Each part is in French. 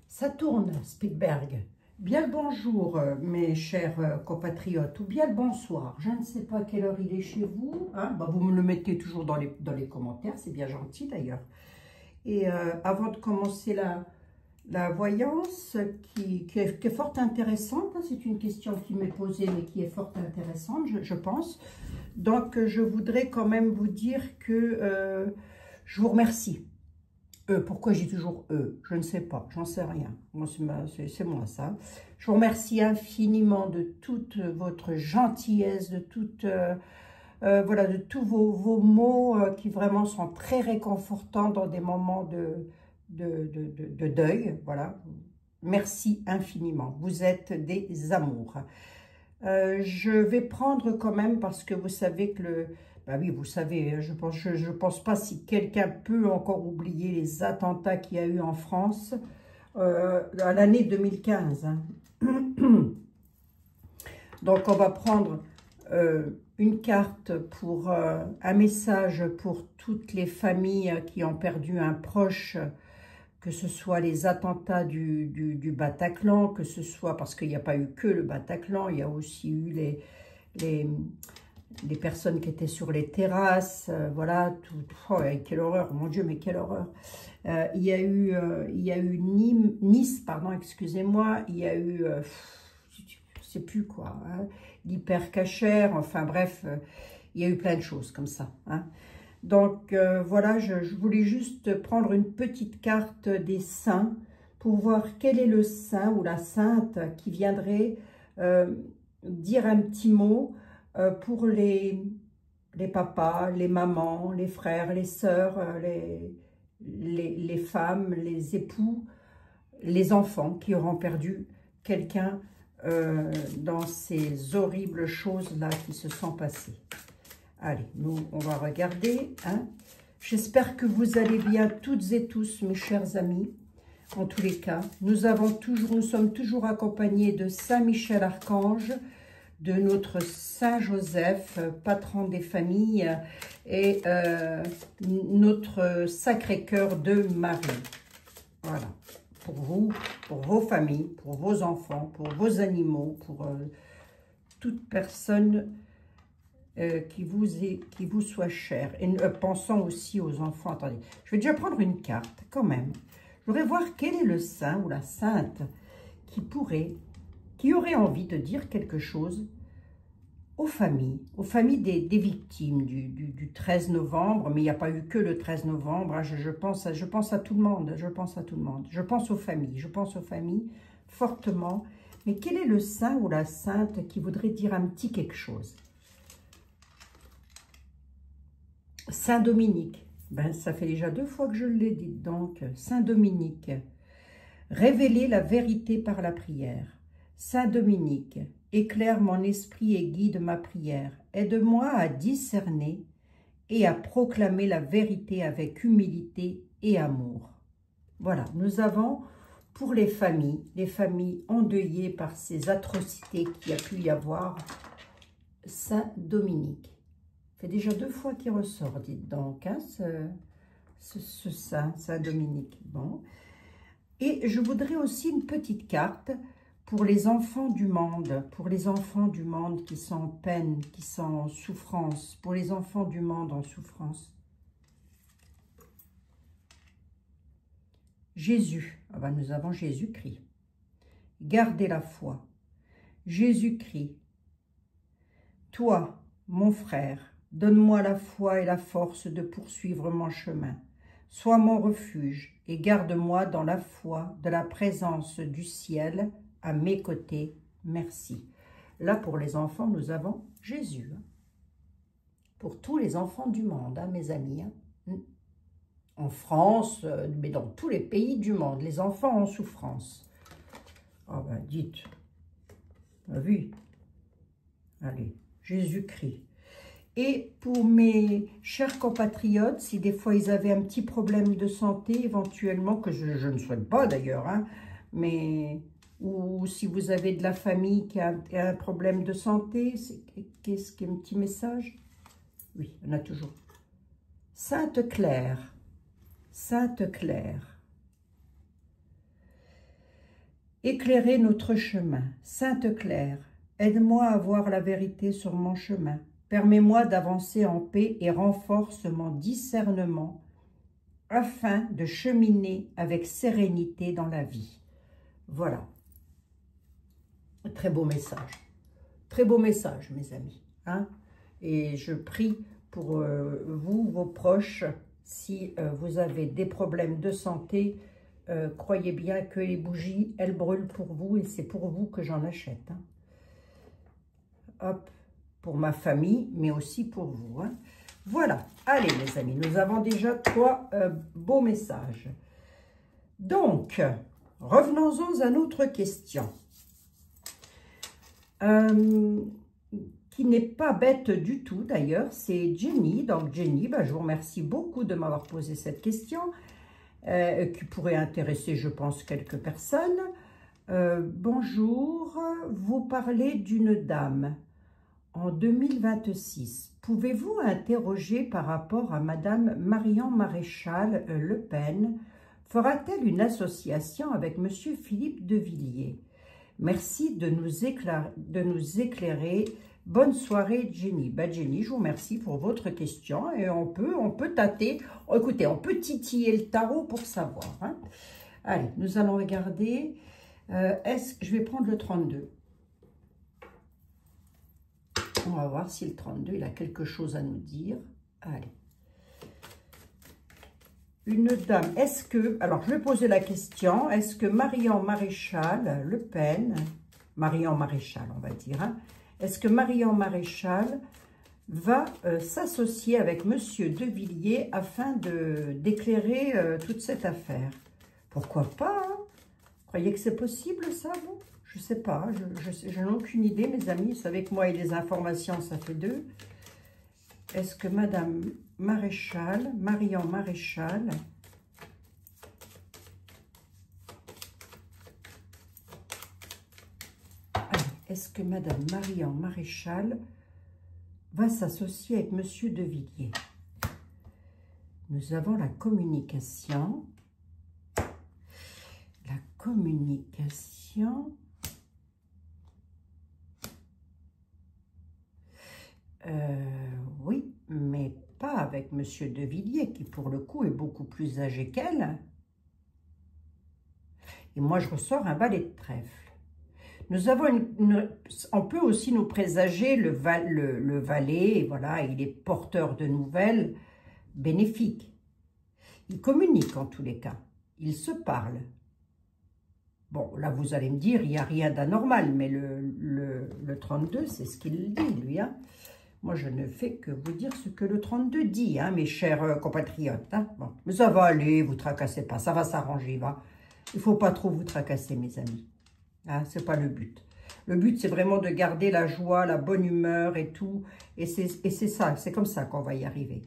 Ça tourne, Spielberg. Bien le bonjour, mes chers compatriotes, ou bien le bonsoir. Je ne sais pas à quelle heure il est chez vous. Hein? Bah, vous me le mettez toujours dans les commentaires, c'est bien gentil d'ailleurs. Et avant de commencer la voyance, qui est fort intéressante, hein, c'est une question qui m'est posée, mais qui est fort intéressante, je pense. Donc, je voudrais quand même vous dire que je vous remercie. Pourquoi j'ai toujours je ne sais pas, j'en sais rien. Moi, c'est moi ça. Je vous remercie infiniment de toute votre gentillesse, de toute, voilà, de tous vos mots qui vraiment sont très réconfortants dans des moments de deuil. Voilà. Merci infiniment. Vous êtes des amours. Je vais prendre quand même, parce que vous savez que bah oui, vous savez, je pense pas si quelqu'un peut encore oublier les attentats qu'il y a eu en France à l'année 2015. Hein. Donc, on va prendre une carte pour un message pour toutes les familles qui ont perdu un proche, que ce soit les attentats du Bataclan, que ce soit, parce qu'il n'y a pas eu que le Bataclan, il y a aussi eu les personnes qui étaient sur les terrasses, voilà, tout, oh, quelle horreur, mon Dieu, mais quelle horreur. Il y a eu Nice, pardon, excusez-moi, il y a eu, je sais plus quoi, hein, l'hypercachère, enfin bref, il y a eu plein de choses comme ça, hein. Donc, voilà, je voulais juste prendre une petite carte des saints pour voir quel est le saint ou la sainte qui viendrait dire un petit mot pour les papas, les mamans, les frères, les sœurs, les femmes, les époux, les enfants qui auront perdu quelqu'un dans ces horribles choses-là qui se sont passées. Allez, nous, on va regarder. Hein. J'espère que vous allez bien toutes et tous, mes chers amis. En tous les cas, nous sommes toujours accompagnés de Saint Michel Archange, de notre Saint Joseph, patron des familles, et notre Sacré-Cœur de Marie. Voilà, pour vous, pour vos familles, pour vos enfants, pour vos animaux, pour toute personne qui vous soit chère. Et pensons aussi aux enfants. Attendez, je vais déjà prendre une carte, quand même. Je voudrais voir quel est le saint ou la sainte qui aurait envie de dire quelque chose aux familles des victimes du 13 novembre, mais il n'y a pas eu que le 13 novembre, hein, je pense à tout le monde, je pense aux familles fortement, mais quel est le saint ou la sainte qui voudrait dire un petit quelque chose? Saint Dominique, ben, ça fait déjà 2 fois que je l'ai dit, donc Saint Dominique, révéler la vérité par la prière. Saint Dominique, éclaire mon esprit et guide ma prière. Aide-moi à discerner et à proclamer la vérité avec humilité et amour. Voilà, nous avons pour les familles endeuillées par ces atrocités qu'il y a pu y avoir, Saint Dominique. Ça fait déjà 2 fois qu'il ressort, dites donc, hein, ce Saint Dominique. Bon. Et je voudrais aussi une petite carte pour les enfants du monde, qui sont en peine, qui sont en souffrance, pour les enfants du monde en souffrance. Jésus, ah ben nous avons Jésus-Christ. Gardez la foi. Jésus-Christ, toi, mon frère, donne-moi la foi et la force de poursuivre mon chemin. Sois mon refuge et garde-moi dans la foi de la présence du ciel à mes côtés. Merci. Là, pour les enfants, nous avons Jésus. Pour tous les enfants du monde, hein, mes amis. Hein. En France, mais dans tous les pays du monde, les enfants en souffrance. Ah ben, dites. Ah oui. Allez, Jésus-Christ. Et pour mes chers compatriotes, si des fois ils avaient un petit problème de santé, éventuellement, que je ne souhaite pas d'ailleurs, hein, mais ou si vous avez de la famille qui a un problème de santé, qu'est-ce qu'un petit message? Oui, on a toujours. Sainte Claire, Sainte Claire, Éclairer notre chemin. Sainte Claire, aide-moi à voir la vérité sur mon chemin. Permets-moi d'avancer en paix et renforce mon discernement afin de cheminer avec sérénité dans la vie. Voilà. Très beau message. Très beau message, mes amis. Hein? Et je prie pour vous, vos proches, si vous avez des problèmes de santé, croyez bien que les bougies, elles brûlent pour vous et c'est pour vous que j'en achète. Hein. Hop, pour ma famille, mais aussi pour vous. Hein. Voilà, allez les amis, nous avons déjà 3 beaux messages. Donc, revenons-en à notre question. Qui n'est pas bête du tout d'ailleurs, c'est Jenny. Donc Jenny, je vous remercie beaucoup de m'avoir posé cette question, qui pourrait intéresser, je pense, quelques personnes. Bonjour, vous parlez d'une dame en 2026. Pouvez-vous interroger par rapport à Madame Marion Maréchal Le Pen? Fera-t-elle une association avec Monsieur Philippe de Villiers? Merci de nous éclairer. Bonne soirée, Jenny. Jenny, je vous remercie pour votre question et on peut tâter. Oh, écoutez, on peut titiller le tarot pour savoir. Hein. Allez, nous allons regarder. Je vais prendre le 32. On va voir si le 32, il a quelque chose à nous dire. Allez. Une dame, est-ce que... Alors, je vais poser la question. Est-ce que Marion Maréchal Le Pen... Marion Maréchal, on va dire. Hein, est-ce que Marion Maréchal va s'associer avec Monsieur de Villiers afin d'éclairer toute cette affaire? Pourquoi pas? Hein? Vous croyez que c'est possible, ça, vous? Je ne sais pas. Je n'ai aucune idée, mes amis. Vous savez que moi et les informations, ça fait 2. Est-ce que Madame Maréchal, Marion Maréchal, est-ce que Madame Marion Maréchal va s'associer avec Monsieur de Villiers? Nous avons la communication. La communication. Oui, mais pas avec Monsieur de Villiers, qui pour le coup est beaucoup plus âgé qu'elle. Et moi, je ressors un valet de trèfle. Nous avons on peut aussi nous présager le valet, voilà, il est porteur de nouvelles bénéfiques. Il communique en tous les cas, il se parle. Bon, là, vous allez me dire, il n'y a rien d'anormal, mais le 32, c'est ce qu'il dit, lui, hein. Moi, je ne fais que vous dire ce que le 32 dit, hein, mes chers compatriotes. Hein. Bon, mais ça va aller, vous tracassez pas, ça va s'arranger, va. Il ne faut pas trop vous tracasser, mes amis. Hein, ce n'est pas le but. Le but, c'est vraiment de garder la joie, la bonne humeur et tout. Et c'est ça, c'est comme ça qu'on va y arriver.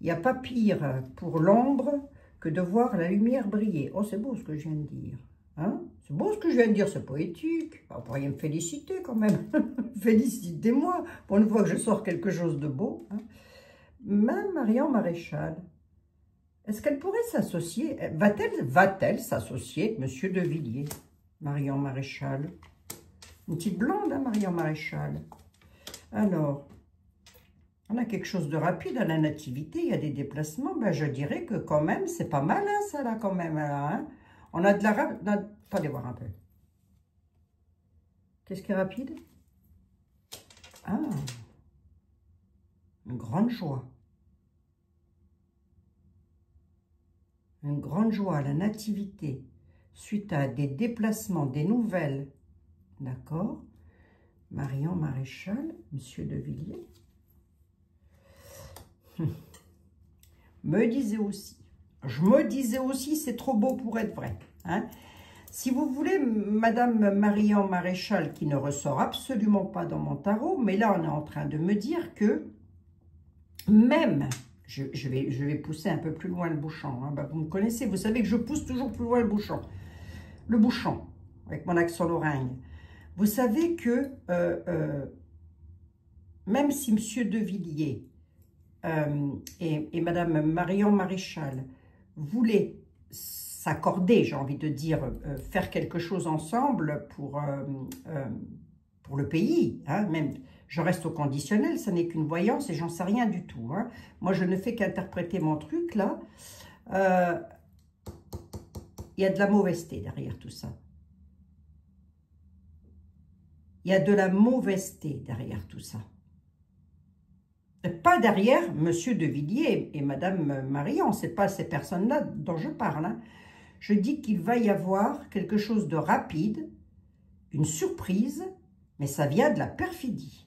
Il n'y a pas pire pour l'ombre que de voir la lumière briller. Oh, c'est beau ce que je viens de dire. Hein? C'est beau ce que je viens de dire, c'est poétique. Vous pourriez me féliciter quand même. Félicitez-moi pour une fois que je sors quelque chose de beau. Hein? Même Marion Maréchal, est-ce qu'elle pourrait s'associer? Va-t-elle s'associer avec Monsieur de Villiers? Marion Maréchal. Une petite blonde, hein, Marion Maréchal. Alors, on a quelque chose de rapide à la nativité, il y a des déplacements. Ben, je dirais que quand même, c'est pas mal, hein, ça là, quand même. Là, hein. On a de la... Attendez voir un peu. Qu'est-ce qui est rapide? Ah, une grande joie. Une grande joie à la nativité, suite à des déplacements, des nouvelles. D'accord? Marion Maréchal, Monsieur de Villiers. Je me disais aussi, c'est trop beau pour être vrai. Hein? Si vous voulez, Madame Marion Maréchal, qui ne ressort absolument pas dans mon tarot, mais là, on est en train de me dire que même, je vais pousser un peu plus loin le bouchon. Hein? Ben, vous me connaissez, vous savez que je pousse toujours plus loin le bouchon. Le bouchon, avec mon accent lorrain. Vous savez que même si Monsieur de Villiers et Madame Marion Maréchal voulaient s'accorder, j'ai envie de dire, faire quelque chose ensemble pour le pays, hein, même, je reste au conditionnel, ça n'est qu'une voyance et j'en sais rien du tout, hein. Moi, je ne fais qu'interpréter mon truc, là. Il y a de la mauvaiseté derrière tout ça. Il y a de la mauvaiseté derrière tout ça. Pas derrière Monsieur de Villiers et Madame Marion, ce n'est pas ces personnes-là dont je parle, hein. Je dis qu'il va y avoir quelque chose de rapide, une surprise, mais ça vient de la perfidie.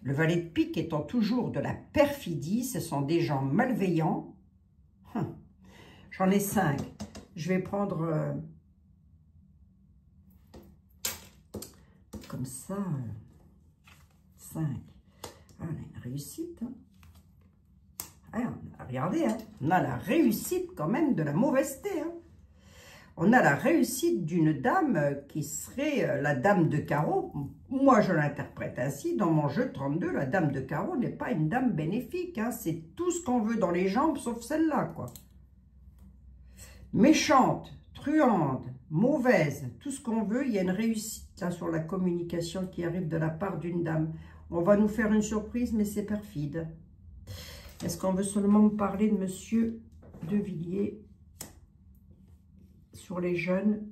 Le valet de pique étant toujours de la perfidie, ce sont des gens malveillants. J'en ai 5. Je vais prendre comme ça 5. Ah, on a une réussite. Hein. Ah, regardez, hein, on a la réussite quand même de la mauvaiseté. Hein. On a la réussite d'une dame qui serait la dame de carreau. Moi, je l'interprète ainsi. Dans mon jeu 32, la dame de carreau n'est pas une dame bénéfique. Hein. C'est tout ce qu'on veut dans les jambes, sauf celle-là, quoi. Méchante, truande, mauvaise, tout ce qu'on veut. Il y a une réussite là sur la communication qui arrive de la part d'une dame. On va nous faire une surprise, mais c'est perfide. Est-ce qu'on veut seulement me parler de Monsieur de Villiers sur les jeunes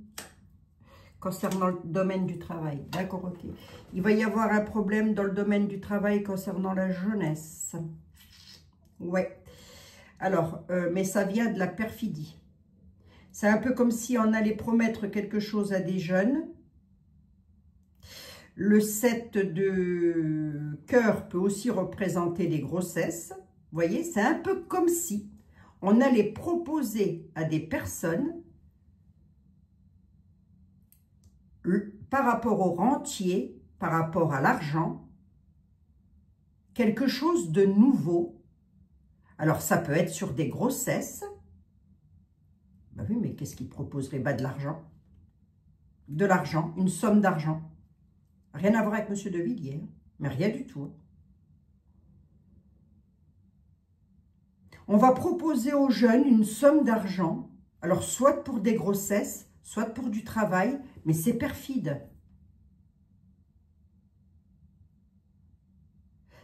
concernant le domaine du travail? D'accord, ok. Il va y avoir un problème dans le domaine du travail concernant la jeunesse. Ouais. Alors, mais ça vient de la perfidie. C'est un peu comme si on allait promettre quelque chose à des jeunes. Le 7 de cœur peut aussi représenter les grossesses. Vous voyez, c'est un peu comme si on allait proposer à des personnes, par rapport au rentier, par rapport à l'argent, quelque chose de nouveau. Alors, ça peut être sur des grossesses. Ben oui, mais qu'est-ce qu'il proposerait? Bah, de l'argent. De l'argent, une somme d'argent. Rien à voir avec Monsieur de Villiers, mais rien du tout. On va proposer aux jeunes une somme d'argent, alors soit pour des grossesses, soit pour du travail, mais c'est perfide.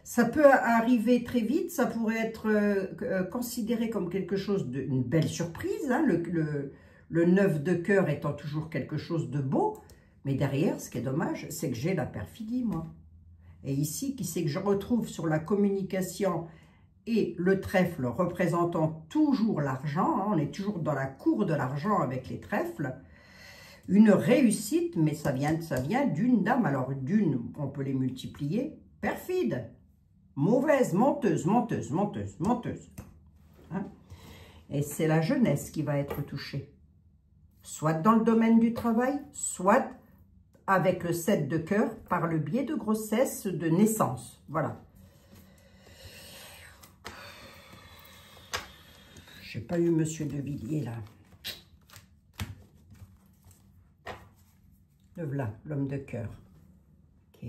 Ça peut arriver très vite, ça pourrait être considéré comme quelque chose d'une belle surprise, hein, le 9 de cœur étant toujours quelque chose de beau, mais derrière, ce qui est dommage, c'est que j'ai la perfidie, moi. Et ici, qui c'est que je retrouve sur la communication et le trèfle représentant toujours l'argent, hein, on est toujours dans la cour de l'argent avec les trèfles, une réussite, mais ça vient d'une dame, alors d'une, on peut les multiplier, perfide, mauvaise, menteuse, menteuse, menteuse, menteuse. Hein? Et c'est la jeunesse qui va être touchée, soit dans le domaine du travail, soit avec le 7 de cœur, par le biais de grossesse, de naissance, voilà. J'ai pas eu Monsieur de Villiers, là. Le voilà, l'homme de cœur. Ok.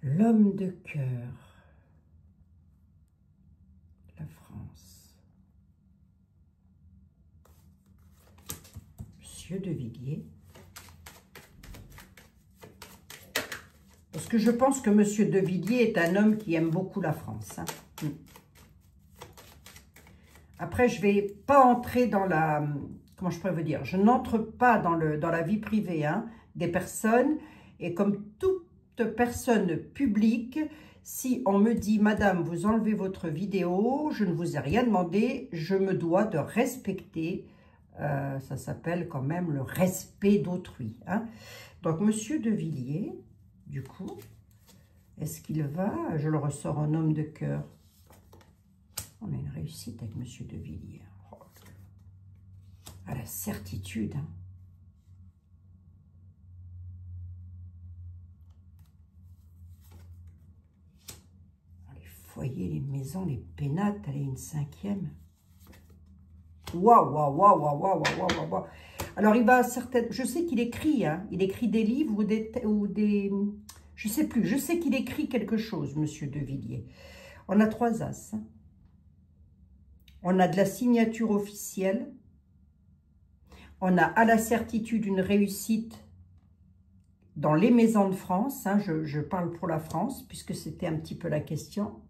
L'homme de cœur. La France. Monsieur de Villiers. Parce que je pense que Monsieur de Villiers est un homme qui aime beaucoup la France. Hein. Après, je ne vais pas entrer dans la... Comment je pourrais vous dire? Je n'entre pas dans la vie privée, hein, des personnes. Et comme toute personne publique, si on me dit « Madame, vous enlevez votre vidéo, je ne vous ai rien demandé, je me dois de respecter. » Ça s'appelle quand même le respect d'autrui. Hein. Donc, Monsieur de Villiers, du coup, est-ce qu'il va? Je le ressors en homme de cœur. On a une réussite avec Monsieur de Villiers. Oh, à la certitude. Hein. Les foyers, les maisons, les pénates, elle est une 5e. Waouh, waouh, waouh, waouh, waouh, waouh, waouh. Alors, il va certainement... Je sais qu'il écrit, hein, il écrit des livres ou des Je ne sais plus. Je sais qu'il écrit quelque chose, monsieur De Villiers. On a 3 as. On a de la signature officielle. On a à la certitude une réussite dans les maisons de France. Hein, je parle pour la France, puisque c'était un petit peu la question.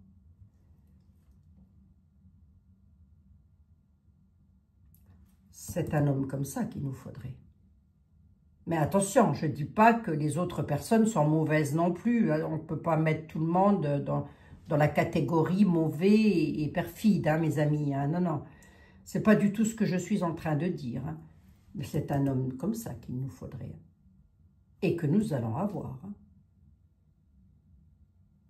C'est un homme comme ça qu'il nous faudrait. Mais attention, je ne dis pas que les autres personnes sont mauvaises non plus. On ne peut pas mettre tout le monde dans la catégorie mauvais et perfide, hein, mes amis. Hein. Non, non, ce n'est pas du tout ce que je suis en train de dire. Hein. Mais c'est un homme comme ça qu'il nous faudrait. Et que nous allons avoir. Hein.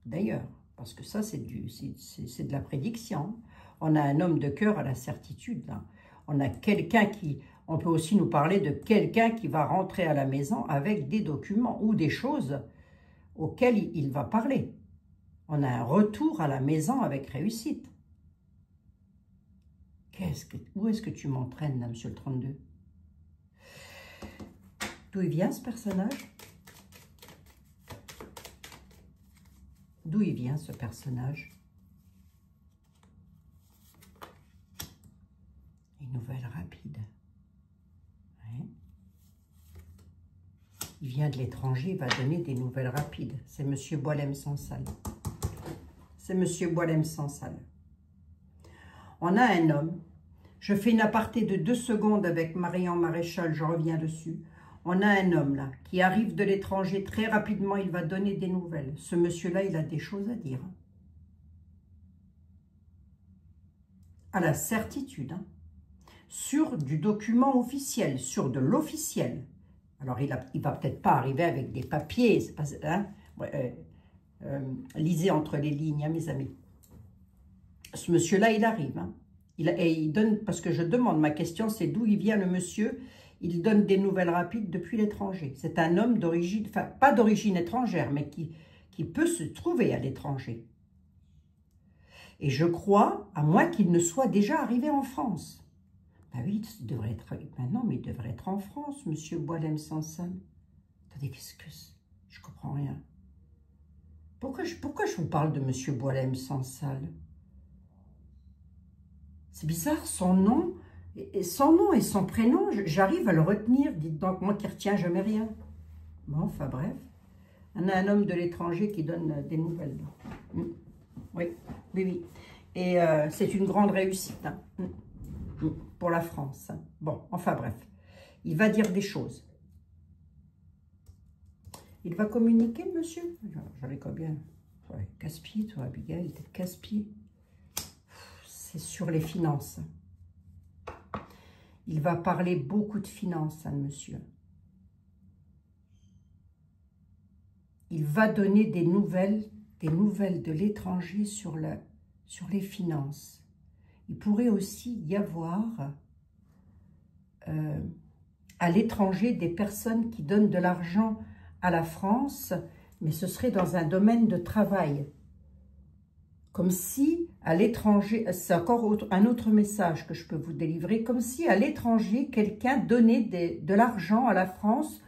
D'ailleurs, parce que ça, c'est de la prédiction. On a un homme de cœur à la certitude, là. On a quelqu'un qui... On peut aussi nous parler de quelqu'un qui va rentrer à la maison avec des documents ou des choses auxquelles il va parler. On a un retour à la maison avec réussite. Où est-ce que tu m'entraînes, là, monsieur le 32? D'où il vient, ce personnage? D'où il vient, ce personnage? Une nouvelle rapide. Ouais. Il vient de l'étranger, il va donner des nouvelles rapides. C'est monsieur Boilem Sansal. C'est monsieur Boilem Sansal. On a un homme. Je fais une aparté de 2 secondes avec Marion Maréchal, je reviens dessus. On a un homme là qui arrive de l'étranger très rapidement, il va donner des nouvelles. Ce monsieur-là, il a des choses à dire. À la certitude, hein. Sur du document officiel, sur de l'officiel. Alors, il va peut-être pas arriver avec des papiers, c'est pas, hein, lisez entre les lignes, hein, mes amis. Ce monsieur-là, il arrive. Hein. Et il donne, parce que je demande, ma question, c'est d'où il vient le monsieur. Il donne des nouvelles rapides depuis l'étranger. C'est un homme d'origine, enfin, pas d'origine étrangère, mais qui peut se trouver à l'étranger. Et je crois, à moins qu'il ne soit déjà arrivé en France. Ah oui, il devrait être maintenant, mais il devrait être en France, monsieur Boilem Sansal. Attendez, qu'est-ce que c'est? Je comprends rien. Pourquoi je vous parle de monsieur Boilem Sansal? C'est bizarre, son nom et son prénom, j'arrive à le retenir. Dites donc, moi qui retiens jamais rien. Bon, enfin bref. On a un homme de l'étranger qui donne des nouvelles. Oui, oui, oui. Et c'est une grande réussite. Hein. Pour la France. Bon, enfin bref, il va dire des choses. Il va communiquer, monsieur? J'avais combien? Ouais, casse-pied, toi, Abigail, t'es casse-pied. C'est sur les finances. Il va parler beaucoup de finances, hein, monsieur. Il va donner des nouvelles de l'étranger sur les finances. Il pourrait aussi y avoir à l'étranger des personnes qui donnent de l'argent à la France, mais ce serait dans un domaine de travail. Comme si à l'étranger, c'est encore un autre message que je peux vous délivrer, comme si à l'étranger, quelqu'un donnait de l'argent à la France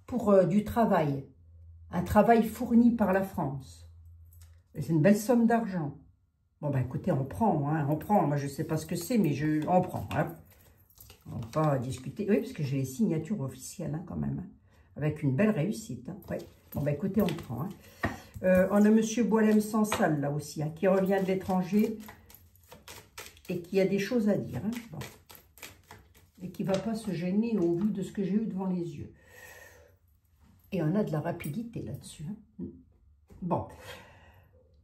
pour du travail. Un travail fourni par la France. C'est une belle somme d'argent. Bon, ben écoutez, on prend, hein, on prend. Moi, je ne sais pas ce que c'est, mais on prend. Hein. On va pas discuter. Oui, parce que j'ai les signatures officielles, hein, quand même. Hein, avec une belle réussite. Hein. Ouais. Bon, ben écoutez, on prend. Hein. On a M. Boilem Sansal, là aussi, hein, qui revient de l'étranger et qui a des choses à dire. Hein. Bon. Et qui ne va pas se gêner au vu de ce que j'ai eu devant les yeux. Et on a de la rapidité là-dessus. Hein. Bon.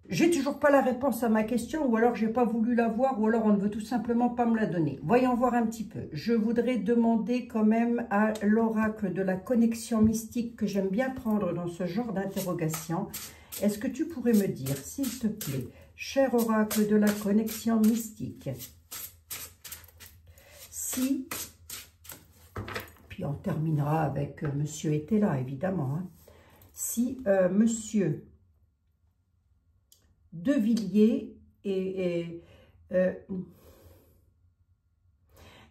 J'ai toujours pas la réponse à ma question, ou alors j'ai pas voulu la voir, ou alors on ne veut tout simplement pas me la donner. Voyons voir un petit peu. Je voudrais demander quand même à l'oracle de la connexion mystique que j'aime bien prendre dans ce genre d'interrogation. Est-ce que tu pourrais me dire, s'il te plaît, cher oracle de la connexion mystique, si, puis on terminera avec monsieur était là, évidemment, hein, si monsieur De Villiers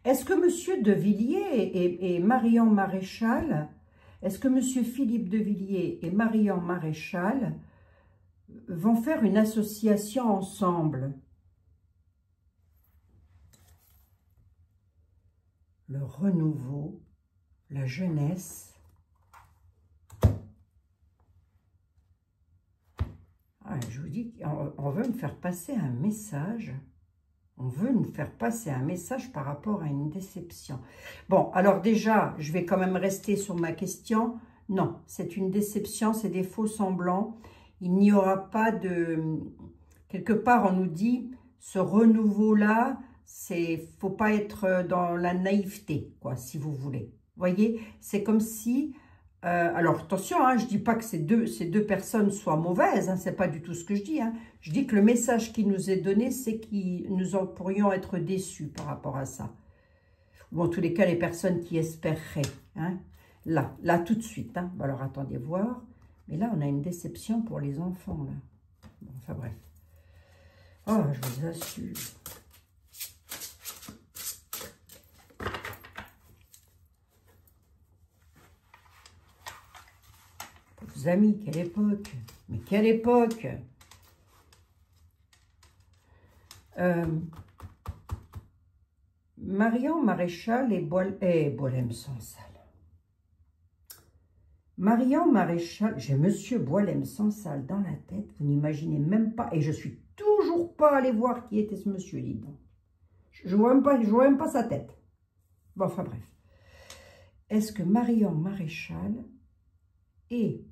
est-ce que monsieur De Villiers et Marion Maréchal Est-ce que Monsieur Philippe de Villiers et Marion Maréchal vont faire une association ensemble? Le renouveau, la jeunesse. Ah, je vous dis, on veut nous faire passer un message. On veut nous faire passer un message par rapport à une déception. Bon, alors déjà, je vais quand même rester sur ma question. Non, c'est une déception, c'est des faux semblants. Il n'y aura pas de... Quelque part, on nous dit, ce renouveau-là, faut pas être dans la naïveté, quoi, si vous voulez. Vous voyez, c'est comme si... alors, attention, hein, je dis pas que ces deux personnes soient mauvaises, hein, c'est pas du tout ce que je dis. Hein. Je dis que le message qui nous est donné, c'est que nous pourrions être déçus par rapport à ça. Ou en tous les cas, les personnes qui espéreraient. Hein. Là, tout de suite. Hein. Alors, attendez voir. Mais là, on a une déception pour les enfants, là. Bon, enfin, bref. Oh, je vous assure. Vos amis, quelle époque! Mais quelle époque! Marion Maréchal et Boualem Sansal. Marion Maréchal, j'ai Monsieur Boualem Sansal dans la tête, vous n'imaginez même pas, et je suis toujours pas allée voir qui était ce monsieur, dis donc. Je vois même pas sa tête. Bon, enfin bref. Est-ce que Marion Maréchal et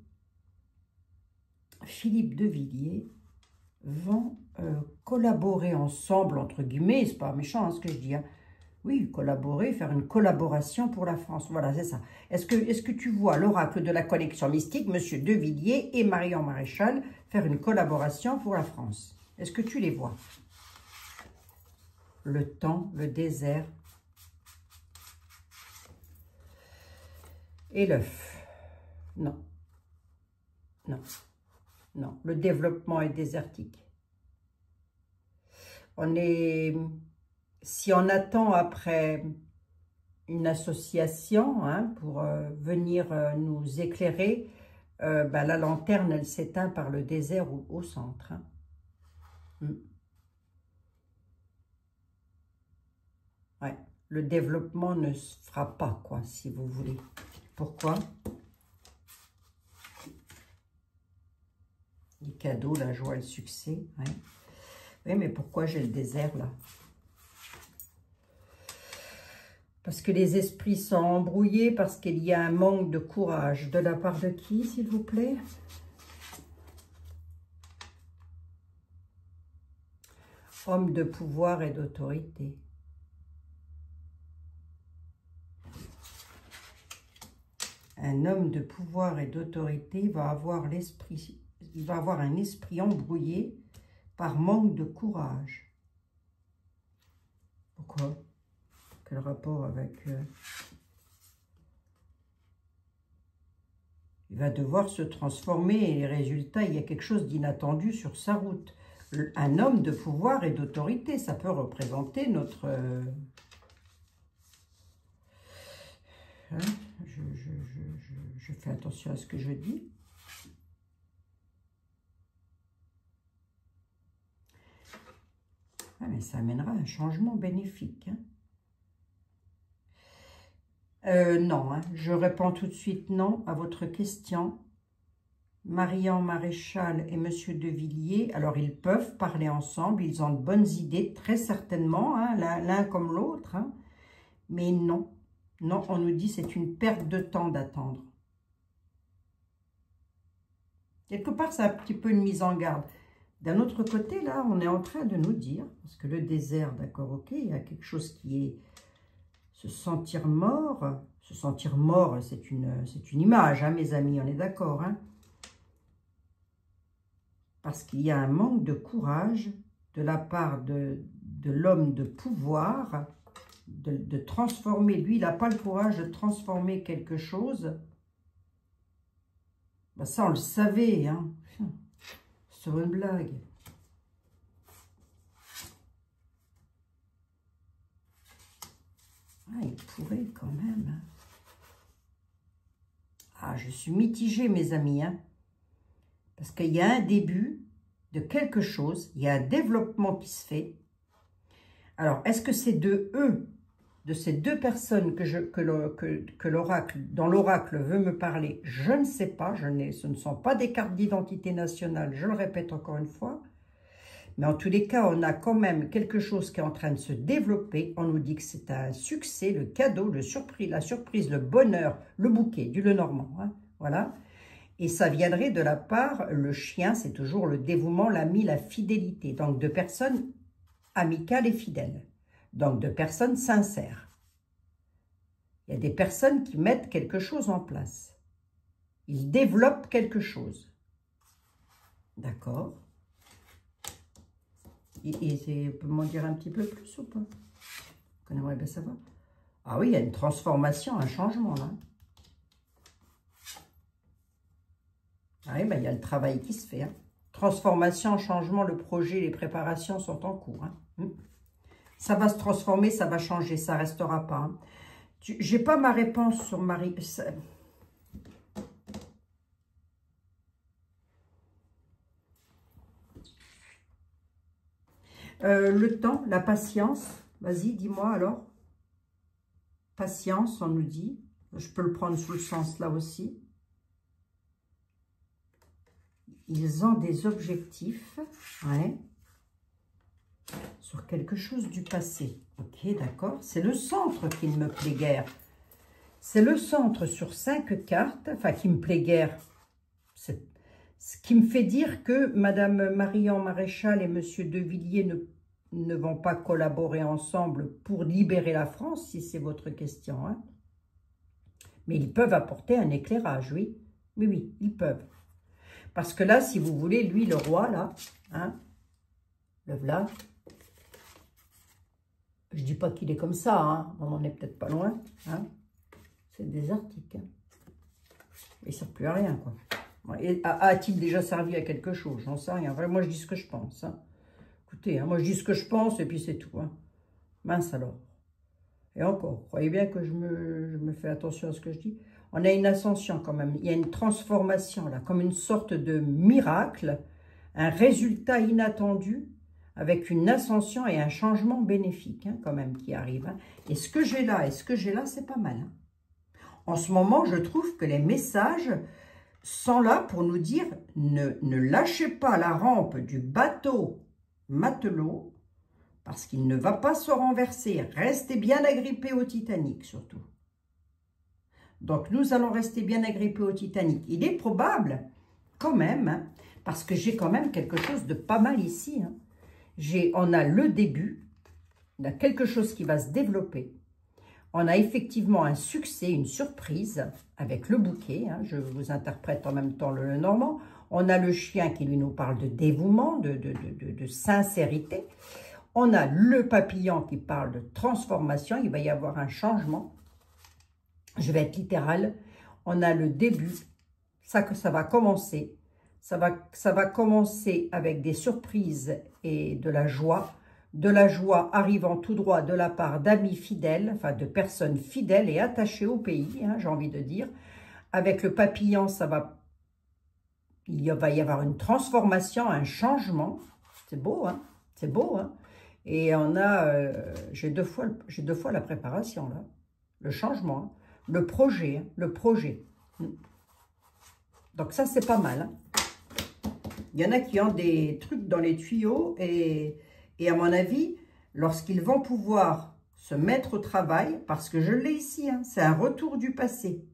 Philippe de Villiers vont collaborer ensemble, entre guillemets, c'est pas méchant hein, ce que je dis, hein. Oui, collaborer, faire une collaboration pour la France, voilà, c'est ça. Est-ce que tu vois l'oracle de la connexion mystique, Monsieur de Villiers et Marion Maréchal, faire une collaboration pour la France? Est-ce que tu les vois? Le temps, le désert et l'œuf. Non, non. Non, le développement est désertique. Si on attend après une association hein, pour venir nous éclairer, la lanterne, elle s'éteint par le désert au centre. Hein. Ouais, le développement ne se fera pas, quoi, si vous voulez. Pourquoi? Les cadeaux, la joie, le succès. Ouais. Oui, mais pourquoi j'ai le désert, là? Parce que les esprits sont embrouillés, parce qu'il y a un manque de courage. De la part de qui, s'il vous plaît? Homme de pouvoir et d'autorité. Un homme de pouvoir et d'autorité va avoir l'esprit... Il va avoir un esprit embrouillé par manque de courage. Pourquoi? Quel rapport avec... Il va devoir se transformer et les résultats, il y a quelque chose d'inattendu sur sa route. Un homme de pouvoir et d'autorité, ça peut représenter notre... Hein? Je fais attention à ce que je dis. Ah, mais ça amènera un changement bénéfique. Hein. Non, hein, je réponds tout de suite non à votre question. Marion Maréchal et Monsieur de Villiers, alors ils peuvent parler ensemble, ils ont de bonnes idées, très certainement, hein, l'un comme l'autre. Hein, mais non, non, on nous dit c'est une perte de temps d'attendre. Quelque part, c'est un petit peu une mise en garde. D'un autre côté, là, on est en train de nous dire, parce que le désert, d'accord, ok, il y a quelque chose qui est se sentir mort. Se sentir mort, c'est une image, hein, mes amis, on est d'accord. Hein, parce qu'il y a un manque de courage de la part de l'homme de pouvoir, de transformer. Lui, il n'a pas le courage de transformer quelque chose. Ben ça, on le savait, hein. Sur une blague. Ah, il pourrait quand même. Ah, je suis mitigée, mes amis, hein, parce qu'il y a un début de quelque chose, il y a un développement qui se fait. Alors, est-ce que c'est de eux, de ces deux personnes que l'oracle, dont l'oracle veut me parler? Je ne sais pas, ce ne sont pas des cartes d'identité nationale, je le répète encore une fois. Mais en tous les cas, on a quand même quelque chose qui est en train de se développer. On nous dit que c'est un succès, le cadeau, la surprise, le bonheur, le bouquet du Lenormand. Hein, voilà. Et ça viendrait de la part, le chien, c'est toujours le dévouement, l'ami, la fidélité. Donc, de personnes amicales et fidèles. Donc, de personnes sincères. Il y a des personnes qui mettent quelque chose en place. Ils développent quelque chose. D'accord. Et peut m'en dire un petit peu plus ou pas? Qu'on aimerait bien savoir. Ah oui, il y a une transformation, un changement là. Ah oui, ben, il y a le travail qui se fait. Hein. Transformation, changement, le projet, les préparations sont en cours. Hein. Ça va se transformer, ça va changer, ça ne restera pas. Hein. J'ai pas ma réponse sur Marie. Le temps, la patience. Vas-y, dis-moi alors. Patience, on nous dit. Je peux le prendre sous le sens là aussi. Ils ont des objectifs, ouais, sur quelque chose du passé. Ok, d'accord. C'est le centre qui ne me plaît guère. C'est le centre sur 5 cartes, enfin qui me plaît guère. C'est ce qui me fait dire que Madame Marion Maréchal et Monsieur De Villiers ne vont pas collaborer ensemble pour libérer la France, si c'est votre question. Hein. Mais ils peuvent apporter un éclairage, oui. Oui, oui, ils peuvent. Parce que là, si vous voulez, lui, le roi, là, hein, le voilà. Je ne dis pas qu'il est comme ça, hein, on n'en est peut-être pas loin. Hein. C'est désertique. Hein. Il ne sert plus à rien, quoi. A-t-il déjà servi à quelque chose? J'en sais rien. Enfin, moi, je dis ce que je pense. Hein. Écoutez, hein, moi, je dis ce que je pense et puis c'est tout. Hein. Mince alors. Et encore, croyez bien que je me fais attention à ce que je dis. On a une ascension quand même. Il y a une transformation là, comme une sorte de miracle, un résultat inattendu avec une ascension et un changement bénéfique hein, quand même qui arrive. Hein. Et ce que j'ai là, c'est pas mal. Hein. En ce moment, je trouve que les messages sont là pour nous dire ne lâchez pas la rampe du bateau matelot parce qu'il ne va pas se renverser. Restez bien agrippés au Titanic surtout. Donc, nous allons rester bien agrippés au Titanic. Il est probable, quand même, hein, parce que j'ai quand même quelque chose de pas mal ici. Hein. On a le début, on a quelque chose qui va se développer. On a effectivement un succès, une surprise avec le bouquet. Hein, je vous interprète en même temps le Lenormand. On a le chien qui lui nous parle de dévouement, de sincérité. On a le papillon qui parle de transformation. Il va y avoir un changement. Je vais être littérale. On a le début. Ça va commencer. Ça va commencer avec des surprises et de la joie. De la joie arrivant tout droit de la part d'amis fidèles, enfin de personnes fidèles et attachées au pays, hein, j'ai envie de dire. Avec le papillon, il va y avoir une transformation, un changement. C'est beau, hein? C'est beau, hein? Et on a, j'ai deux fois la préparation, là. Le changement, hein. Le projet, hein, le projet. Donc ça, c'est pas mal. Hein. Il y en a qui ont des trucs dans les tuyaux et à mon avis, lorsqu'ils vont pouvoir se mettre au travail, parce que je l'ai ici, hein, c'est un retour du passé.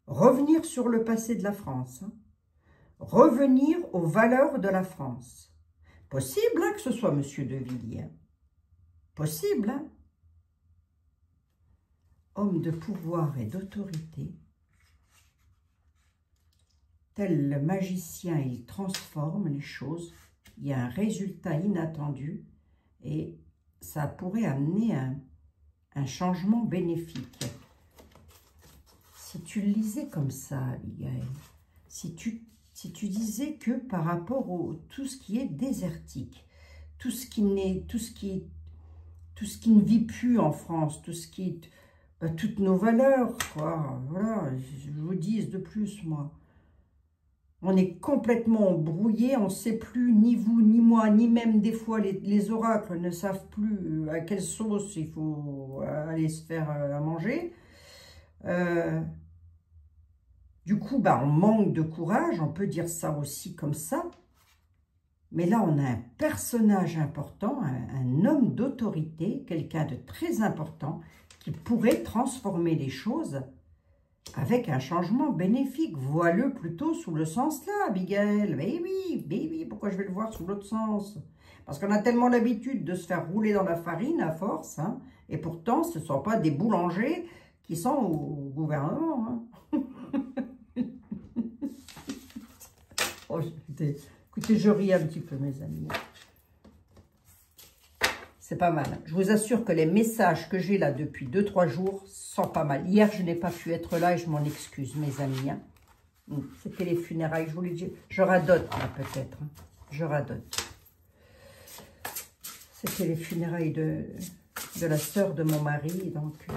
Revenir sur le passé de la France. Hein. Revenir aux valeurs de la France. Possible hein, que ce soit M. De Villiers. Hein. Possible. Hein. Homme de pouvoir et d'autorité. Tel le magicien, il transforme les choses. Il y a un résultat inattendu et ça pourrait amener un changement bénéfique. Si tu le lisais comme ça, Abigail, si tu disais que par rapport à tout ce qui est désertique, tout ce qui ne vit plus en France, tout ce qui toutes nos valeurs, quoi. Voilà, je vous dis de plus, moi. On est complètement brouillé, on ne sait plus, ni vous, ni moi, ni même des fois les oracles ne savent plus à quelle sauce il faut aller se faire à manger. Du coup, bah, on manque de courage, on peut dire ça aussi comme ça. Mais là, on a un personnage important, un homme d'autorité, quelqu'un de très important, qui pourrait transformer les choses avec un changement bénéfique. Vois-le plutôt sous le sens-là, Abigail. Mais oui, pourquoi je vais le voir sous l'autre sens? Parce qu'on a tellement l'habitude de se faire rouler dans la farine à force, hein, et pourtant, ce ne sont pas des boulangers qui sont au gouvernement. Hein. Oh, écoutez, je ris un petit peu, mes amis. C'est pas mal. Je vous assure que les messages que j'ai là depuis 2-3 jours sont pas mal. Hier, je n'ai pas pu être là et je m'en excuse, mes amis. Hein. C'était les funérailles, je vous l'ai dit. Je radote, là, peut-être. Hein. Je radote. C'était les funérailles de la sœur de mon mari, donc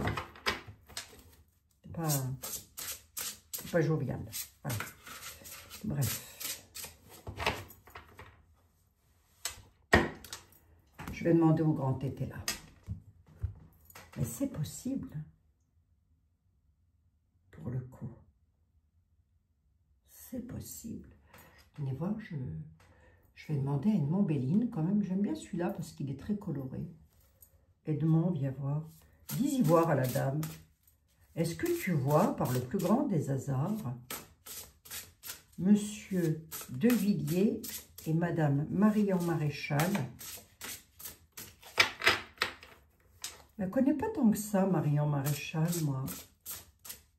c'est pas jovial. Voilà. Bref. Je vais demander au grand tété là. Mais c'est possible. Pour le coup. C'est possible. Venez voir, je vais demander à Edmond Béline. Quand même, j'aime bien celui-là parce qu'il est très coloré. Edmond, viens voir. Dis-y voir à la dame. Est-ce que tu vois, par le plus grand des hasards, Monsieur De Villiers et Madame Marion Maréchal? Je ne connais pas tant que ça, Marion Maréchal, moi.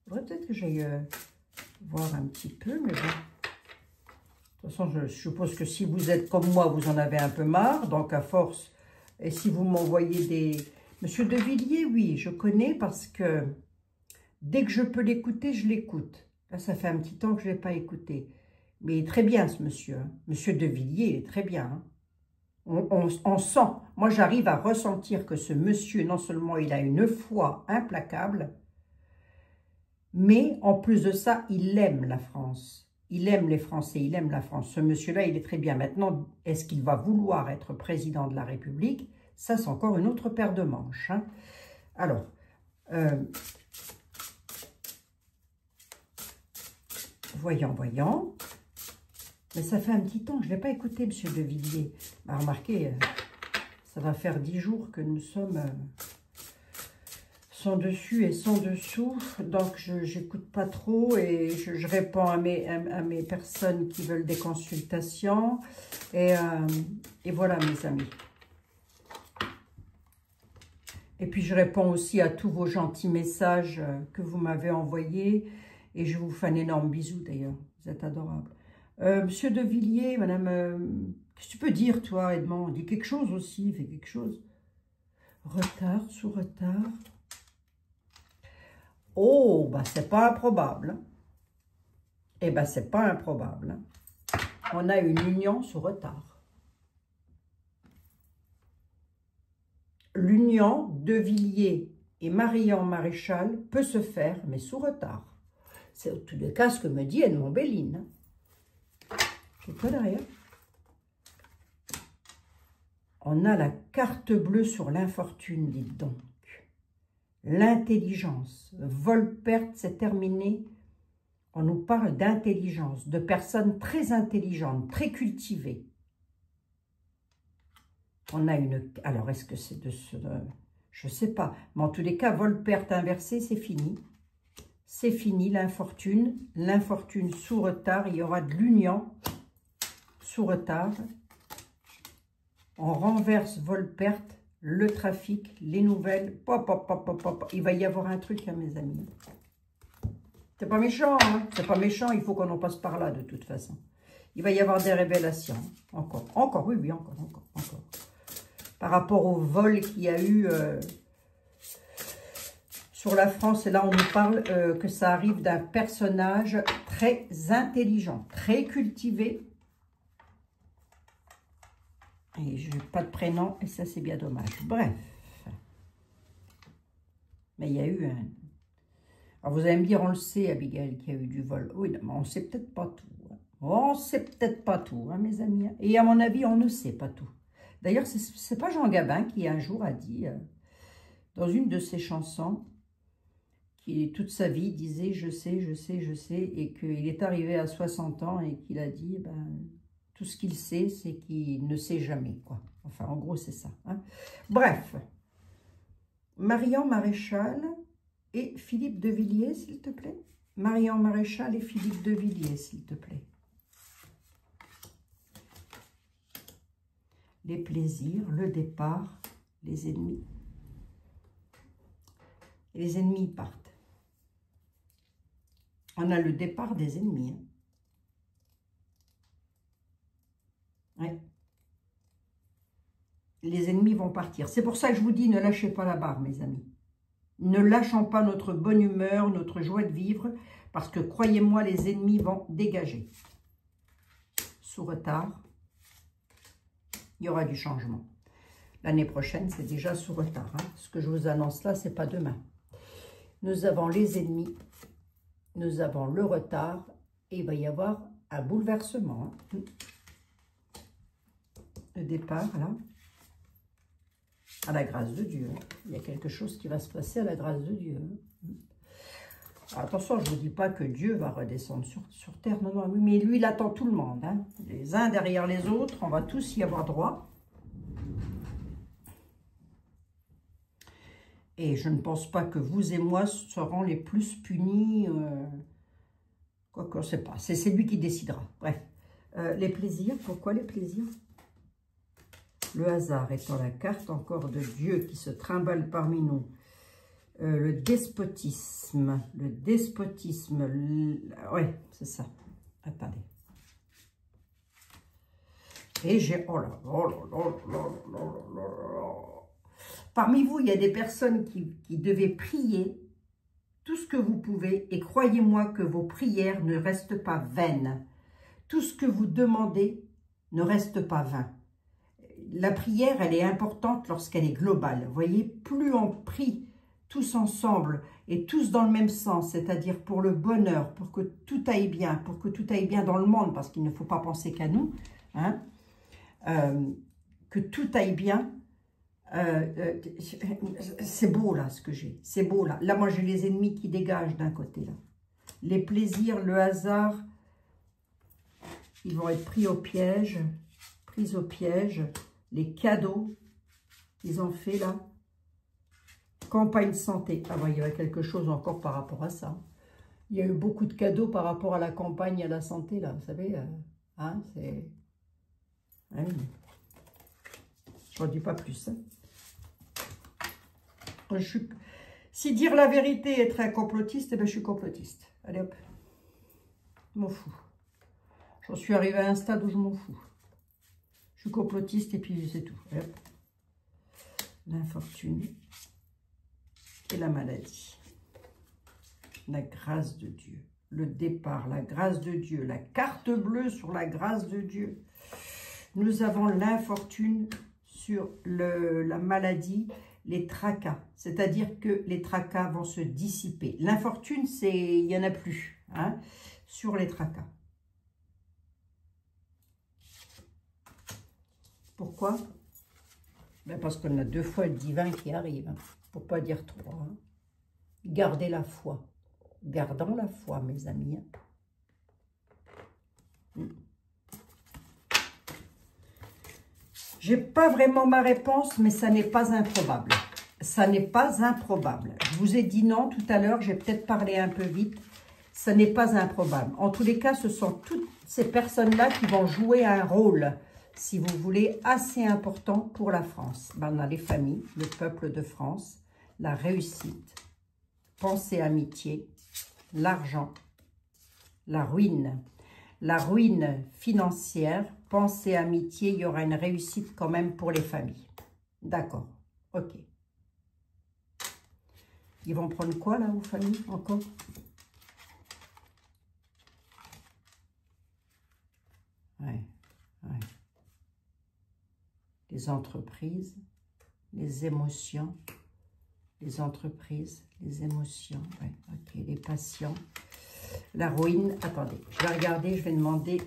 Peut-être que j'aille voir un petit peu, mais bon. De toute façon, je suppose que si vous êtes comme moi, vous en avez un peu marre, donc à force. Et si vous m'envoyez des... Monsieur De Villiers, oui, je connais parce que dès que je peux l'écouter, je l'écoute. Là, ça fait un petit temps que je ne l'ai pas écouté. Mais il est très bien, ce monsieur. Hein. Monsieur De Villiers, il est très bien. Hein. On sent, moi j'arrive à ressentir que ce monsieur, non seulement il a une foi implacable, mais en plus de ça, il aime la France. Il aime les Français, il aime la France. Ce monsieur-là, il est très bien. Maintenant, est-ce qu'il va vouloir être président de la République? Ça, c'est encore une autre paire de manches. Hein. Alors, voyons. Mais ça fait un petit temps que je ne l'ai pas écouté, monsieur De Villiers. Bah, remarquez, ça va faire 10 jours que nous sommes sans dessus et sans dessous. Donc, je n'écoute pas trop et je réponds à mes personnes qui veulent des consultations. Et voilà, mes amis. Et puis, je réponds aussi à tous vos gentils messages que vous m'avez envoyés. Et je vous fais un énorme bisou, d'ailleurs. Vous êtes adorables. Monsieur De Villiers, madame, qu'est-ce que tu peux dire, toi, Edmond? Dis quelque chose aussi, fais quelque chose. Retard, sous retard. Oh, bah, c'est pas improbable. Eh ben, c'est pas improbable. On a une union sous retard. L'union De Villiers et Marion Maréchal peut se faire, mais sous retard. C'est en tous les cas ce que me dit Edmond Béline. Je peux derrière. On a la carte bleue sur l'infortune, dites donc. L'intelligence. Vol-perte, c'est terminé. On nous parle d'intelligence, de personnes très intelligentes, très cultivées. On a une... Alors, est-ce que c'est de ce... Je ne sais pas. Mais en tous les cas, vol-perte inversée, c'est fini. C'est fini, l'infortune. L'infortune sous retard. Il y aura de l'union sous retard. On renverse vol-perte, le trafic, les nouvelles. Il va y avoir un truc, hein, mes amis. C'est pas méchant, hein. C'est pas méchant. Il faut qu'on en passe par là, de toute façon. Il va y avoir des révélations. Encore, oui, encore. Par rapport au vol qu'il y a eu sur la France. Et là, on nous parle que ça arrive d'un personnage très intelligent, très cultivé. Et je n'ai pas de prénom, et ça, c'est bien dommage. Bref. Mais il y a eu un... Alors vous allez me dire, on le sait, Abigail, qu'il y a eu du vol. Oui, mais on ne sait peut-être pas tout. Hein. On ne sait peut-être pas tout, hein, mes amis. Et à mon avis, on ne sait pas tout. D'ailleurs, c'est pas Jean Gabin qui un jour a dit, dans une de ses chansons, qui toute sa vie disait « je sais, je sais, je sais », et qu'il est arrivé à 60 ans et qu'il a dit ben, tout ce qu'il sait, c'est qu'il ne sait jamais, quoi. Enfin, en gros, c'est ça. Hein. Bref, Marion Maréchal et Philippe de Villiers, s'il te plaît. Marion Maréchal et Philippe de Villiers, s'il te plaît. Les plaisirs, le départ, les ennemis. Et les ennemis partent. On a le départ des ennemis. Hein. Ouais. Les ennemis vont partir. C'est pour ça que je vous dis, ne lâchez pas la barre, mes amis. Ne lâchons pas notre bonne humeur, notre joie de vivre, parce que, croyez-moi, les ennemis vont dégager. Sous retard, il y aura du changement. L'année prochaine, c'est déjà sous retard. Hein. Ce que je vous annonce là, c'est pas demain. Nous avons les ennemis, nous avons le retard, et il va y avoir un bouleversement. Hein. Le départ, là, à la grâce de Dieu. Hein. Il y a quelque chose qui va se passer à la grâce de Dieu. Hein. Alors, attention, je ne vous dis pas que Dieu va redescendre sur terre, non, non, mais lui, il attend tout le monde. Hein. Les uns derrière les autres, on va tous y avoir droit. Et je ne pense pas que vous et moi serons les plus punis. Quoique, on ne sait pas. C'est lui qui décidera. Bref. Les plaisirs. Pourquoi les plaisirs? Le hasard étant la carte encore de Dieu qui se trimballe parmi nous. Le despotisme. Le despotisme. Oui, c'est ça. Attendez. Et j'ai... Oh là là là là là là là là. Parmi vous, il y a des personnes qui devaient prier tout ce que vous pouvez. Et croyez-moi que vos prières ne restent pas vaines. Tout ce que vous demandez ne reste pas vain. La prière, elle est importante lorsqu'elle est globale. Vous voyez, plus on prie tous ensemble et tous dans le même sens, c'est-à-dire pour le bonheur, pour que tout aille bien, dans le monde, parce qu'il ne faut pas penser qu'à nous, hein, que tout aille bien. C'est beau là ce que j'ai, c'est beau là. Là moi j'ai les ennemis qui dégagent d'un côté là. Les plaisirs, le hasard, ils vont être pris au piège, les cadeaux qu'ils ont fait là. Campagne santé, ah ouais, il y a quelque chose encore par rapport à ça. Il y a eu beaucoup de cadeaux par rapport à la campagne et à la santé là, vous savez, hein, c'est... Ah oui. Je n'en dis pas plus. Hein. Si dire la vérité est être un complotiste, eh ben, je suis complotiste. Allez hop, je m'en fous. J'en suis arrivé à un stade où je m'en fous. Je suis complotiste et puis c'est tout. L'infortune et la maladie. La grâce de Dieu. Le départ, la grâce de Dieu. La carte bleue sur la grâce de Dieu. Nous avons l'infortune sur la maladie, les tracas. C'est-à-dire que les tracas vont se dissiper. L'infortune, il n'y en a plus, hein, sur les tracas. Pourquoi? Ben parce qu'on a 2 fois le divin qui arrive, hein, pour ne pas dire 3. Hein. Gardez la foi. Gardons la foi, mes amis. Hein. Je n'ai pas vraiment ma réponse, mais ça n'est pas improbable. Ça n'est pas improbable. Je vous ai dit non tout à l'heure, j'ai peut-être parlé un peu vite. Ça n'est pas improbable. En tous les cas, ce sont toutes ces personnes-là qui vont jouer un rôle, si vous voulez, assez important pour la France. Ben, on a les familles, le peuple de France, la réussite, pensée amitié, l'argent, la ruine financière, pensée amitié, il y aura une réussite quand même pour les familles. D'accord, ok. Ils vont prendre quoi là, aux familles, encore? Ouais. Les entreprises, les émotions, les entreprises, les émotions, ouais, ok, les patients, la ruine. Attendez, je vais regarder, je vais demander,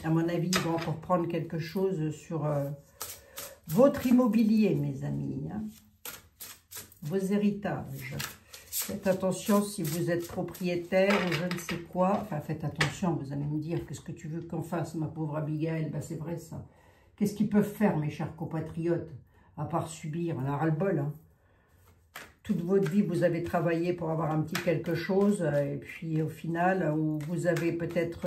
à mon avis, ils vont encore prendre quelque chose sur votre immobilier, mes amis, hein, vos héritages. Faites attention si vous êtes propriétaire ou je ne sais quoi. Enfin, faites attention, vous allez me dire, qu'est-ce que tu veux qu'on fasse, ma pauvre Abigail? Ben, c'est vrai ça. Qu'est-ce qu'ils peuvent faire, mes chers compatriotes, à part subir? On a ras-le-bol, hein. Toute votre vie, vous avez travaillé pour avoir un petit quelque chose, et puis au final, vous avez peut-être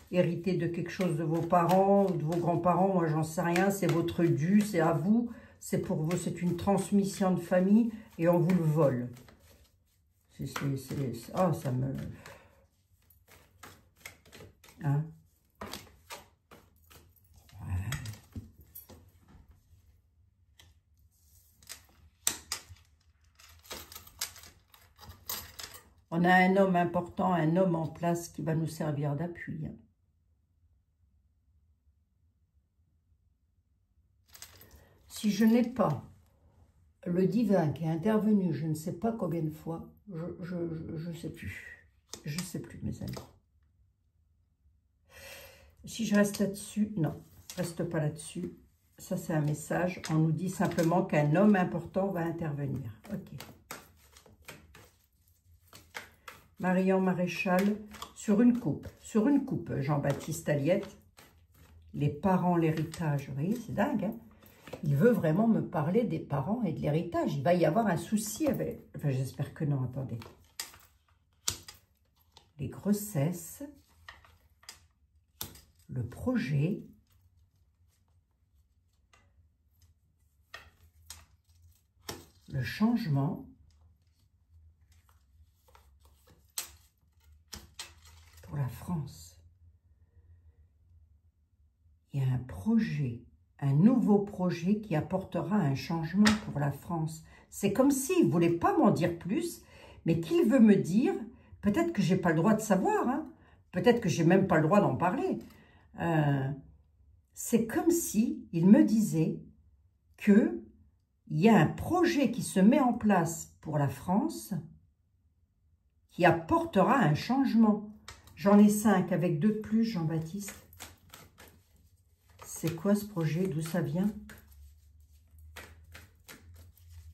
hérité de quelque chose de vos parents ou de vos grands-parents, moi j'en sais rien, c'est votre dû, c'est à vous, c'est pour vous, c'est une transmission de famille, et on vous le vole. Oh, ça me... Hein? On a un homme important, un homme en place qui va nous servir d'appui. Si je n'ai pas le divin qui est intervenu, je ne sais pas combien de fois, je ne sais plus. Je ne sais plus, mes amis. Si je reste là-dessus, non, reste pas là-dessus. Ça, c'est un message. On nous dit simplement qu'un homme important va intervenir. Ok. Marion Maréchal, sur une coupe, Jean-Baptiste Aliette, les parents, l'héritage, vous voyez, c'est dingue, hein? Il veut vraiment me parler des parents et de l'héritage, il va y avoir un souci avec, enfin j'espère que non, attendez. Les grossesses, le projet, le changement, pour la France. Il y a un projet, un nouveau projet qui apportera un changement pour la France. C'est comme s'il ne voulait pas m'en dire plus, mais qu'il veut me dire, peut-être que je n'ai pas le droit de savoir, hein, peut-être que je n'ai même pas le droit d'en parler. C'est comme si il me disait qu'il y a un projet qui se met en place pour la France qui apportera un changement. J'en ai 5 avec 2 de plus, Jean-Baptiste. C'est quoi ce projet? D'où ça vient?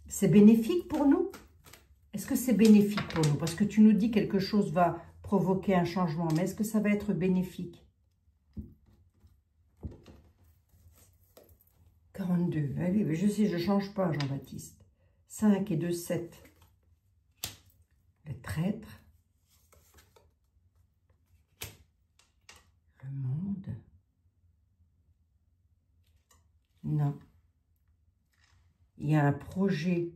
C'est bénéfique pour nous? Est-ce que c'est bénéfique pour nous? Parce que tu nous dis quelque chose va provoquer un changement, mais est-ce que ça va être bénéfique? 42. Ah oui, mais je sais, je ne change pas, Jean-Baptiste. 5 et 2, 7. Le traître. Le monde. Non. Il y a un projet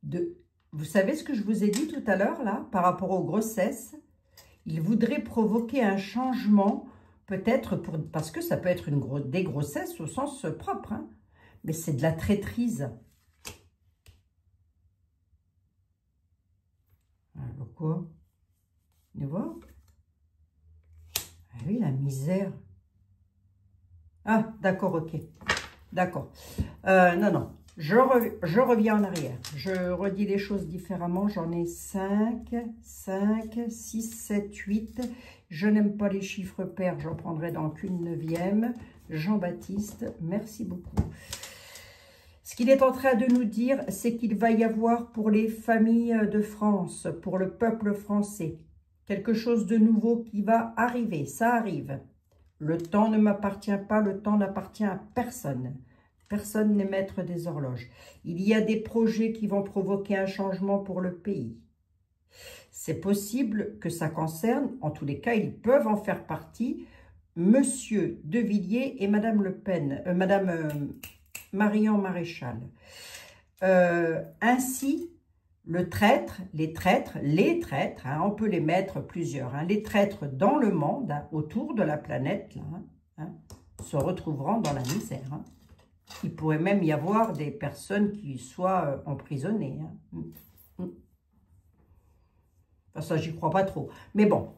de... Vous savez ce que je vous ai dit tout à l'heure, là, par rapport aux grossesses? Il voudrait provoquer un changement, peut-être, parce que ça peut être des grossesses au sens propre, hein, mais c'est de la traîtrise. Alors quoi? Vous voyez? Ah oui, la misère. Ah, d'accord, ok. D'accord. Non, non. Je reviens en arrière. Je redis les choses différemment. J'en ai 5, 6, 7, 8. Je n'aime pas les chiffres pairs. J'en prendrai donc une 9e. Jean-Baptiste, merci beaucoup. Ce qu'il est en train de nous dire, c'est qu'il va y avoir pour les familles de France, pour le peuple français, quelque chose de nouveau qui va arriver. Ça arrive. Le temps ne m'appartient pas, le temps n'appartient à personne. Personne n'est maître des horloges. Il y a des projets qui vont provoquer un changement pour le pays. C'est possible que ça concerne, en tous les cas, ils peuvent en faire partie, Monsieur De Villiers et Madame Le Pen, Madame Marion Maréchal. Ainsi, le traître, les traîtres, hein, on peut les mettre plusieurs, hein, les traîtres dans le monde, hein, autour de la planète, là, hein, se retrouveront dans la misère. Hein. Il pourrait même y avoir des personnes qui soient emprisonnées. Hein. Enfin, ça, j'y crois pas trop. Mais bon,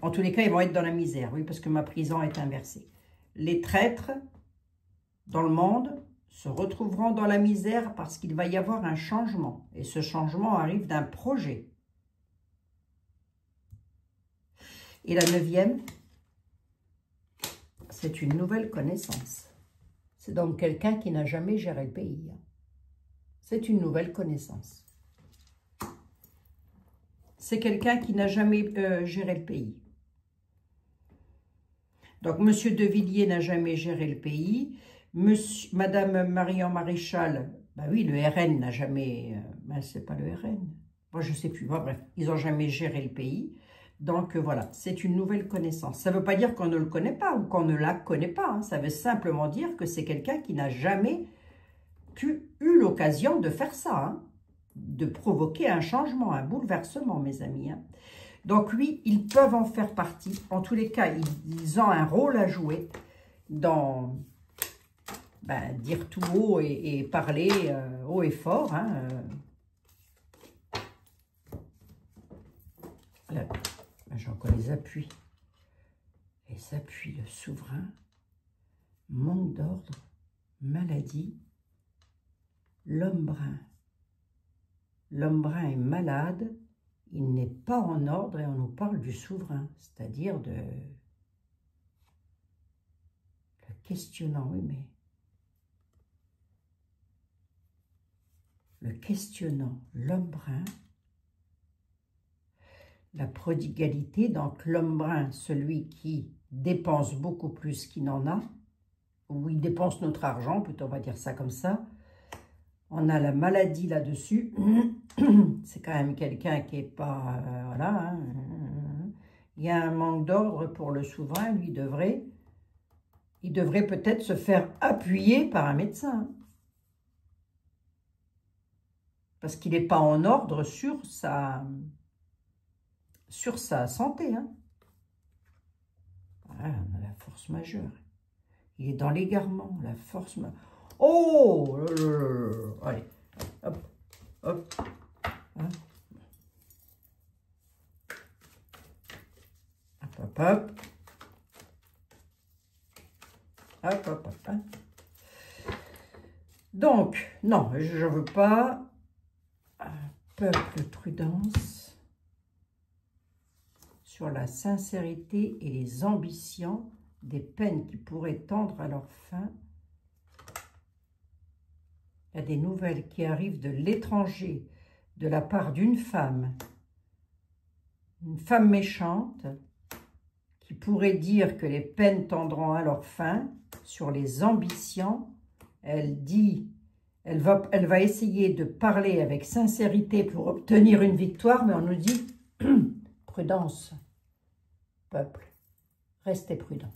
en tous les cas, ils vont être dans la misère, oui, parce que ma prison est inversée. Les traîtres dans le monde se retrouveront dans la misère parce qu'il va y avoir un changement. Et ce changement arrive d'un projet. Et la 9e, c'est une nouvelle connaissance. C'est donc quelqu'un qui n'a jamais géré le pays. C'est une nouvelle connaissance. C'est quelqu'un qui n'a jamais géré le pays. Donc, M. De Villiers n'a jamais géré le pays. Madame Marion Maréchal, bah oui, le RN n'a jamais... ben, c'est pas le RN. Moi, je ne sais plus. Bon, bref, ils n'ont jamais géré le pays. Donc, voilà, c'est une nouvelle connaissance. Ça ne veut pas dire qu'on ne le connaît pas ou qu'on ne la connaît pas. Hein. Ça veut simplement dire que c'est quelqu'un qui n'a jamais eu l'occasion de faire ça, hein, de provoquer un changement, un bouleversement, mes amis. Hein. Donc oui, ils peuvent en faire partie. En tous les cas, ils ont un rôle à jouer dans dire tout haut et parler haut et fort. Hein. J'ai encore les appuis. Les appuis, le souverain, manque d'ordre, maladie, l'homme brun. L'homme brun est malade, il n'est pas en ordre et on nous parle du souverain, c'est-à-dire de le questionnant, oui, mais le questionnant, l'homme brun, la prodigalité, donc l'homme brun, celui qui dépense beaucoup plus qu'il n'en a, ou il dépense notre argent, plutôt on va dire ça comme ça. On a la maladie là-dessus. C'est quand même quelqu'un qui n'est pas... voilà. Hein. Il y a un manque d'ordre pour le souverain. Lui, il devrait peut-être se faire appuyer par un médecin. Parce qu'il n'est pas en ordre sur sa santé. Hein. Voilà, on a la force majeure. Il est dans l'égarement, la force majeure. Oh, allez, hop, hop, hein. Hop, hop, hop, hop, hop, hop, hein. Donc, non, je ne veux pas. Peuple, prudence sur la sincérité et les ambitions des peines qui pourraient tendre à leur fin. Il y a des nouvelles qui arrivent de l'étranger, de la part d'une femme méchante, qui pourrait dire que les peines tendront à leur fin, sur les ambitions. Elle dit, elle va essayer de parler avec sincérité pour obtenir une victoire, mais on nous dit, prudence, peuple, restez prudent.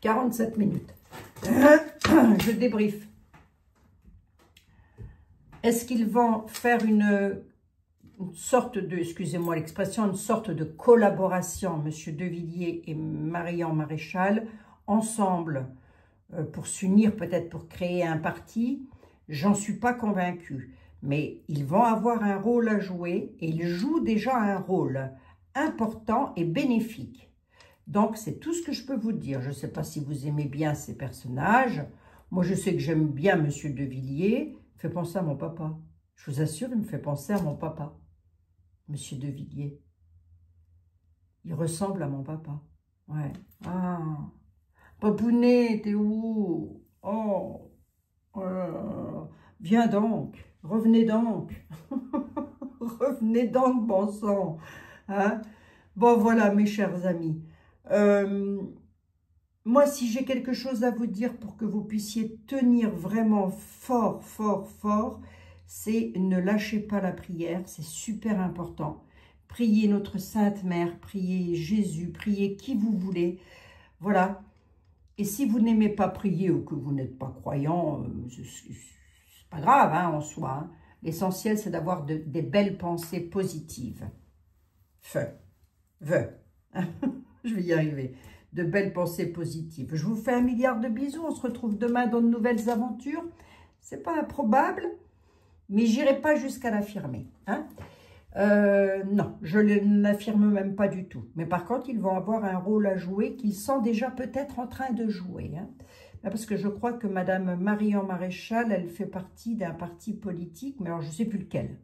47 minutes. Je débriefe. Est-ce qu'ils vont faire une sorte de, excusez-moi l'expression, une sorte de collaboration, M. De Villiers et Marion Maréchal, ensemble, pour s'unir, peut-être pour créer un parti? J'en suis pas convaincue. Mais ils vont avoir un rôle à jouer, et ils jouent déjà un rôle important et bénéfique. Donc, c'est tout ce que je peux vous dire. Je ne sais pas si vous aimez bien ces personnages. Moi, je sais que j'aime bien M. De Villiers. Il me fait penser à mon papa. Je vous assure, il me fait penser à mon papa. M. De Villiers. Il ressemble à mon papa. Ouais. Ah. Papounet, t'es où? Oh. Viens donc. Revenez donc. Revenez donc, bon sang. Hein? Bon, voilà, mes chers amis. Moi, si j'ai quelque chose à vous dire pour que vous puissiez tenir vraiment fort, fort, fort, c'est ne lâchez pas la prière, c'est super important. Priez notre Sainte Mère, priez Jésus, priez qui vous voulez. Voilà. Et si vous n'aimez pas prier ou que vous n'êtes pas croyant, c'est pas grave hein, en soi. Hein. L'essentiel, c'est d'avoir des belles pensées positives. Je vais y arriver. De belles pensées positives. Je vous fais 1 milliard de bisous. On se retrouve demain dans de nouvelles aventures. C'est pas improbable, mais j'irai pas jusqu'à l'affirmer. Hein. Non, je ne l'affirme même pas du tout. Mais par contre, ils vont avoir un rôle à jouer qu'ils sont déjà peut-être en train de jouer. Hein. Ah, parce que je crois que Madame Marion Maréchal, elle fait partie d'un parti politique, mais alors je ne sais plus lequel.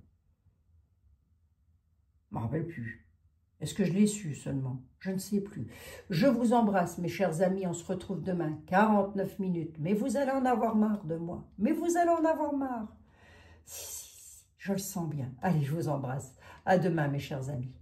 Je ne me rappelle plus. Est-ce que je l'ai su seulement? Je ne sais plus. Je vous embrasse, mes chers amis. On se retrouve demain, 49 minutes. Mais vous allez en avoir marre de moi. Mais vous allez en avoir marre. Si, je le sens bien. Allez, je vous embrasse. À demain, mes chers amis.